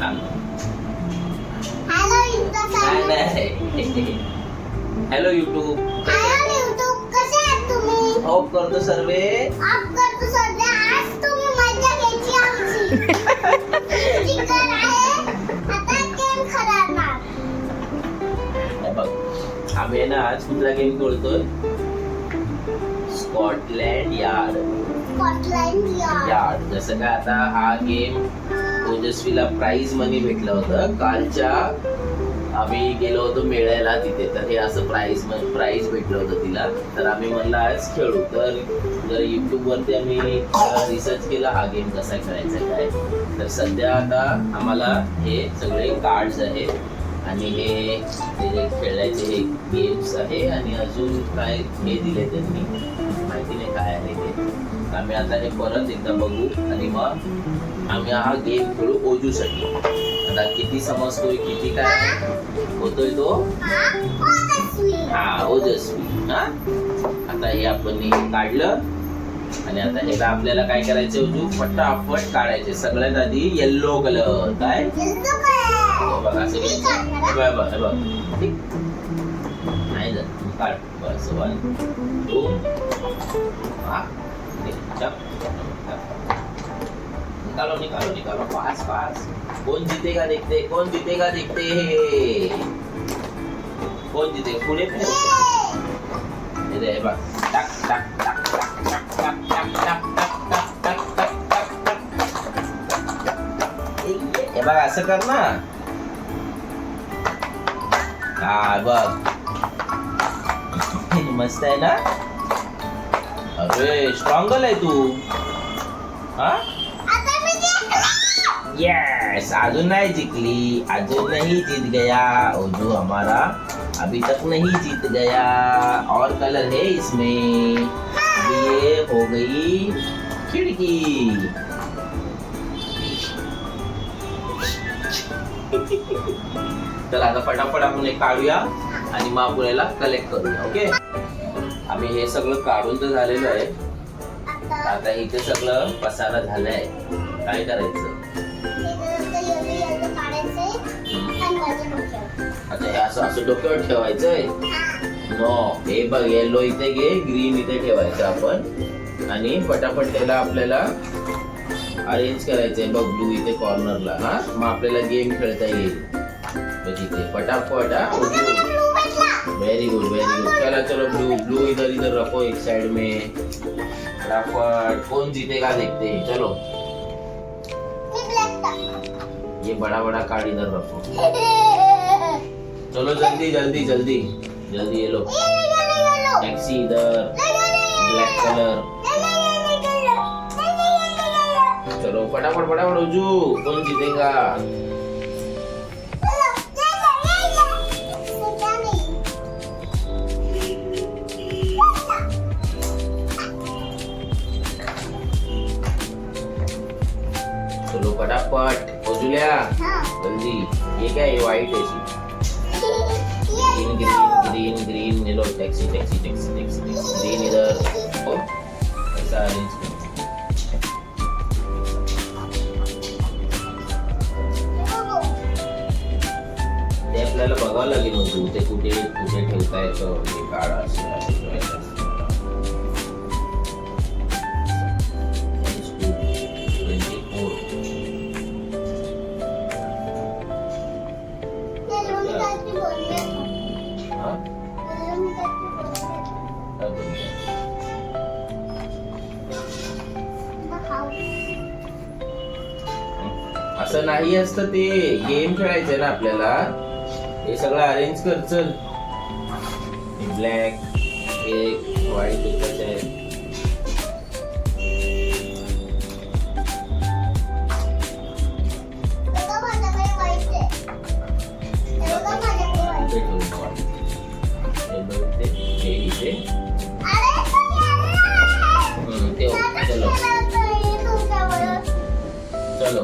सांग. Hello YouTube. कसे आहात तुम्ही? होप करतो सर्वे. आप करतो सध्या. आज तुम्ही मजा घ्यायची आमची. चिकन आहे. आता गेम खेळणार. हे बघ, आम्ही ना आज कुठला गेम खेळतोय? Scotland yard. Scotland yard. जसं काय आता हा गेम ओजस्वीला प्राइज मनी भेटलं होतं. कालच्या आम्ही गेलो होतो मेळ्याला तिथे, तर हे असं प्राइज भेटलं होतं तिला. तर आम्ही म्हणलं आज खेळू. तर जर युट्यूब वरती आम्ही रिसर्च केला हा गेम कसा खेळायचा काय. तर सध्या आता आम्हाला हे सगळे कार्ड्स आहेत आणि हे खेळायचे हे गेम्स आहे आणि अजून काय हे दिले त्यांनी माहिती नाही काय आहे ते. आम्ही आता हे परत एकदा बघू आणि मग आम्ही हा गेम खेळू ओजूसाठी. आता किती समजतोय किती काय होतोय तो हा ओजस्वी. हा आता हे आपण काढलं आणि आता ह्याला आपल्याला काय करायचं ओजू फटाफट काढायचे. सगळ्यात आधी येल्लो कलर. काय बघ असं घ्यायचं. बघ ठीक नाही जर काढ बस. 1 2 हा निकालो निकालो निकालो पास पास. कौन जीतेगा देखते कौन जीतेगा देखते हे. कौन जीते पुढे हे बघ. टाक टाक टाक टाक टाक टाक टाक टाक टाक टाक टाक टाक. हे बघ असं कर ना. हा बघ मस्त आहे ना. अरे स्ट्रॉंगल आहे तू. हा यस. अजून नहीं जिंकली. अजून नहीं जीत गया ओजू हमारा. अभी तक नहीं जीत गया. और कलर है इसमें. अभी ये हो गई खिड़की. तर आता फटाफट आपण एक काढूया आणि मग आपण याला कलेक्ट करूया. ओके. आम्ही हे सगळं काढून तर झालेलं आहे. आता इथे सगळं पसारा झालाय. काय करायचं? अच्छा हे असं असं डोक्यावर ठेवायचंय. नो हे बघ येलो इथे घे, ग्रीन इथे ठेवायचं आपण आणि फटाफट त्याला आपल्याला अरेंज करायचंय. बघ ब्लू इथे कॉर्नरला. हा मग आपल्याला गेम खेळता येईल. बघ इथे फटाफट. Very good very good. चलो चलो ब्लू ब्लू इधर इधर रखो एक साइड में. फटाफट. कौन जीतेगा देखते हैं. चलो ये बड़ा बड़ा कार्ड इधर रखो. चलो जल्दी जल्दी जल्दी जल्दी. ये लो टैक्सी इधर. Black colour. चलो फटाफट फटाफट ओजू. कौन जीतेगा. चलो फटाफट ओजुल्या जल्दी. ये क्या है व्हाइट है. Green green green green. Yellow taxi taxi taxi taxi. Green इधर. ऐसा अरेंज कर. ते आपल्याला बघावं लागेल होतं ते कुठे कुठे ठेवता येतं हे कार्ड असं. असं नाही असतं ते. गेम खेळायचंय ना आपल्याला. हे सगळं अरेंज कर. चल ब्लॅक एक व्हाईट एकच आहे. चलो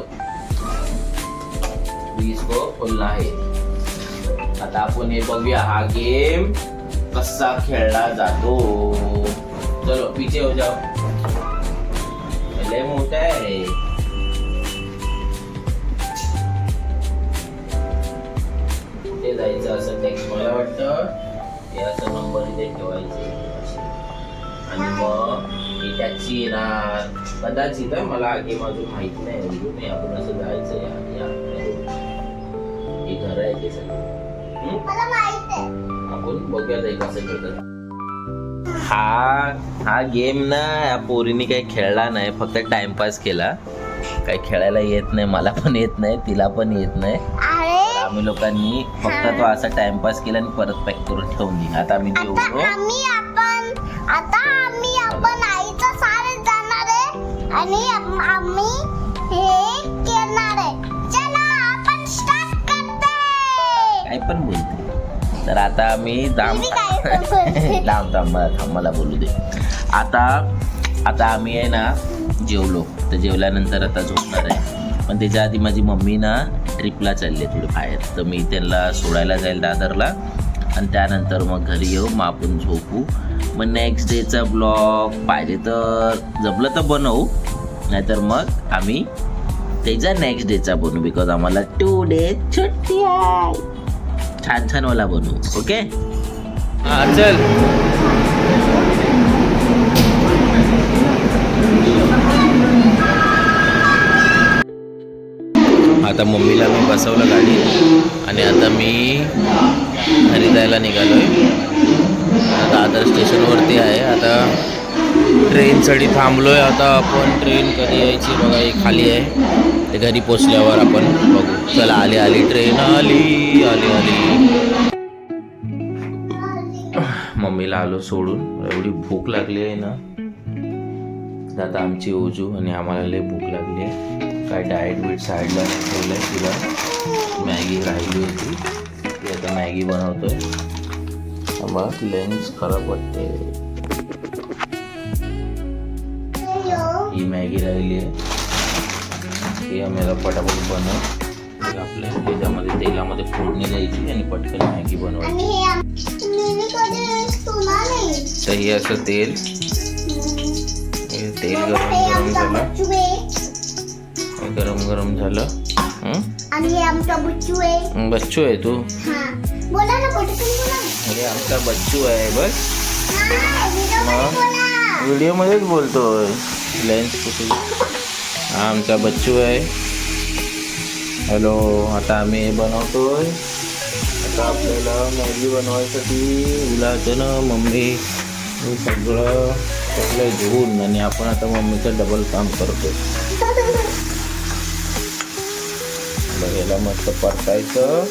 20 को खोलना है. आता आपण हे बघूया हा गेम कसा खेळला जातो. चलो पीछे हो जाओ. लय मोठा आहे. आणि मग ही टॅक्सी येणार कदाचित. मला गेम अजून माहित नाही अजून. आपण असं जायचं हे घर आहे ते सगळं मला माहित आहे. आपण बघूया ते कसं खेळतात. हा गेम ना या पोरीने काही खेळला नाही, फक्त टाइमपास केला. काही खेळायला येत नाही, मला पण येत नाही, तिला पण येत नाही. अरे आम्ही लोकांनी फक्त तो असा टाइमपास केला आणि परत पॅक करून ठेवून दिला. आता आम्ही जेवलो. आता आम्ही आईचं सारे जाणार आहे आणि आम्ही हे करणार आहे. चला आपण स्टार्ट करते. काय पण बोलते. तर आता आम्ही मी काय पण बोलते. थांब मला बोलू दे. आता आम्ही आहे ना जेवलो. तर जेवल्यानंतर आता झोपणार आहे. पण त्याच्या आधी माझी मम्मी ना ट्रिपला चालली आहे थोडी बाहेर. तर मी त्यांना सोडायला जाईल दादरला आणि त्यानंतर मग घरी येऊ, मग आपण झोपू. मग नेक्स्ट डेचा ब्लॉग पाहिजे तर जमलं तर बनवू, नाहीतर मग आम्ही त्याचा नेक्स्ट डेचा बनवू. बिकॉज आम्हाला 2 days सुट्टी आहे. छान वाला बनवू. ओके चल. आता मम्मीला मी बसवलं गाडी आणि आता मी घरी जायला निघालोय. दादर स्टेशनवरती आहे. आता ट्रेनसाठी थांबलोय. आता आपण ट्रेन कधी यायची बघा, ही खाली आहे. ते घरी पोचल्यावर आपण बघू. चला आली ट्रेन आली. मम्मीला आलो सोडून. एवढी भूक लागली आहे ना. आता आमची ओजू आणि आम्हाला लय भूक लागली आहे. काय डाएट साईडला ठेवलंय. तिला मॅगी राहिली होती, ती आता मॅगी बनवतोय. बघ लेन्स खराब वाटते. ही मॅगी राहिली आहे, ही आम्हाला पटापट बनव. आपल्या त्याच्यामध्ये तेलामध्ये फोडणी द्यायची आणि पटकन मॅगी बनवायची. तर हे असं तेल गरम झालं. आणि आमचा बच्चू आहे. बच्चू आहे तू. बोला ना पटकन बोला. अरे आमचा बच्चू आहे बस. व्हिडिओ मध्येच बोलतोय. लेन्स कुठे. हा आमचा बच्चू आहे. हॅलो. आता आम्ही हे बनवतोय. आता आपल्याला मॅगी बनवायसाठी उलाचं ना मम्मी सगळं घेऊन आणि आपण आता मम्मीचं डबल काम करतोय. याला मस्त परतायचं.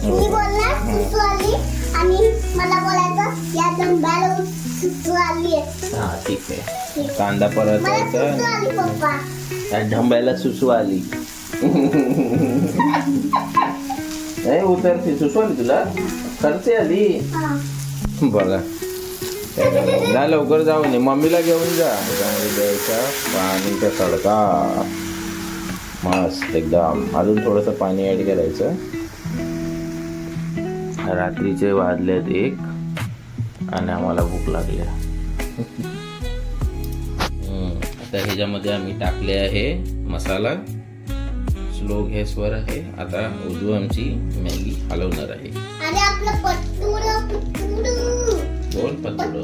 मी बोलणार सुसू आली आणि मला बोलायचं या डब्याला सुसू आली आहे. हा ठीक आहे. कांदा परतायचा. पप्पा त्या ढंब्याला सुसू आली. नाही उतरते. सुसू आली तुला. करते आली बघा. जा लवकर जाऊन ये. मम्मीला घेऊन जा. द्यायचा पाणीचा तडका मस्त एकदम. अजून थोडंसं पाणी ऍड करायचं. रात्रीचे वाजलेत 1 आणि आम्हाला भूक लागली. आता ह्याच्यामध्ये आम्ही टाकले आहे मसाला. स्लो गॅसवर आहे. आता उजू आमची मॅगी हलवणार आहे. आणि आपलं पत्तुडं दोन पत्तुडं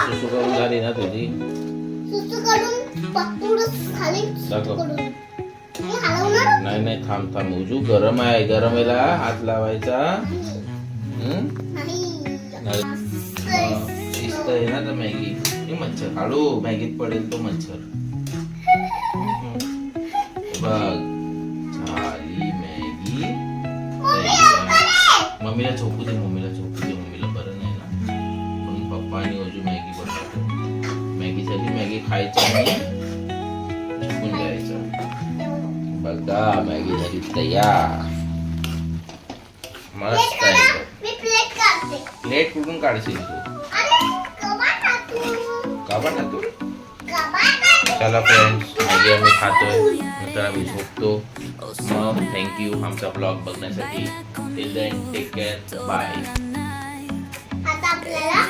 सुसू करून झाली ना तुझी. सुसू करून पत्तुडं खाली दाखव. हलवणार नाही थांब. उजू गरम आहे. गरमेला हात लावायचा. शिस्त आहे ना तर मॅगी. मच्छर काढू. मॅगीत पडेल तो मच्छर. बघ झाली मॅगी. मम्मीला झोपू दे. मम्मीला बरं नाही ना. म्हणून पप्पा आणि ओजू मॅगी बनवतो. मॅगी झाली. मॅगी खायची आणि झोपून द्यायचं. बघा मॅगी झाली तयार. मस्त आहे. प्लेट कुठून काढशील तू. कबाटात तू. चला फ्रेंड्स मॅगी आम्ही खातोय. नंतर आम्ही झोपतो. मग थँक्यू आमचा ब्लॉग बघण्यासाठी. Till then take care. Bye. आता आपल्याला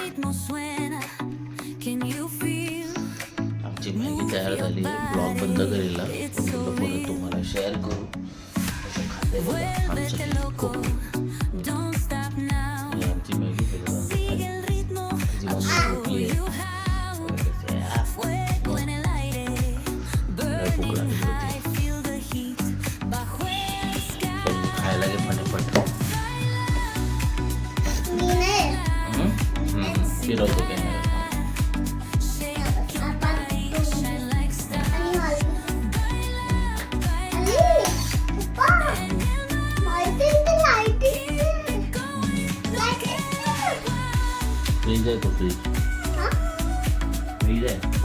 तयार झाली ब्लॉग बंद करेल पण म्हटलं परत तुम्हाला शेअर करू कसं खाते बघा आमच्या कोको आमची मॅगी खायला गे पाणी पडतं मी नाही फिरवतो कॅमेरा फ्रीज आहे तो फ्रीज फ्रीज आहे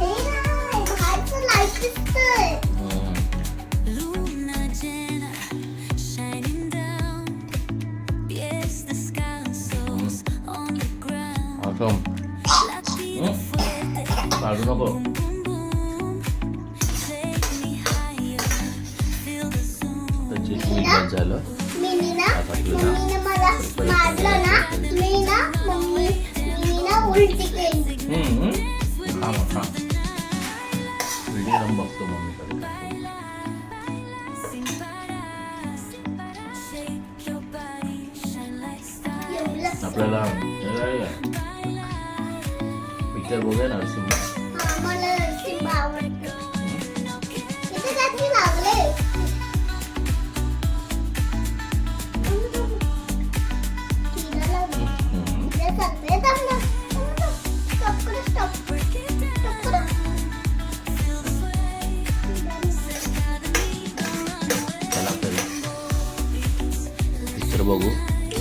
awesome. काढू नको त्याची मीठ झालं मम्मीने मला मारलं ना मी ना उलटी केली हा मग हा व्हिडिओ बघतो मम्मीकडे आपल्याला पिक्चर बघूया ना सिम्बा मला सिम्बा आवडतो इथे त्याची लागले पिक्चर बघू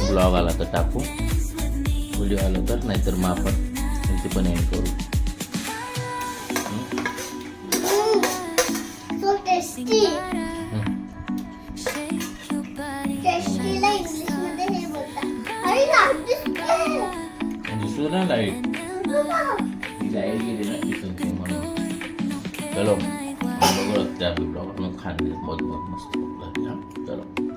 ब्लॉग आला तर टाकू व्हिडिओ आला तर नाहीतर मग आपण ते पण एंड करू so tasty टेस्टीला इंग्लिश मध्ये हे बोलतात अरे लागते दिसू ना लाईट लाईट गेली ना दिसून म्हणून चलो बघू लागते आपली ब्लॉग मग खाणे मस्त चलो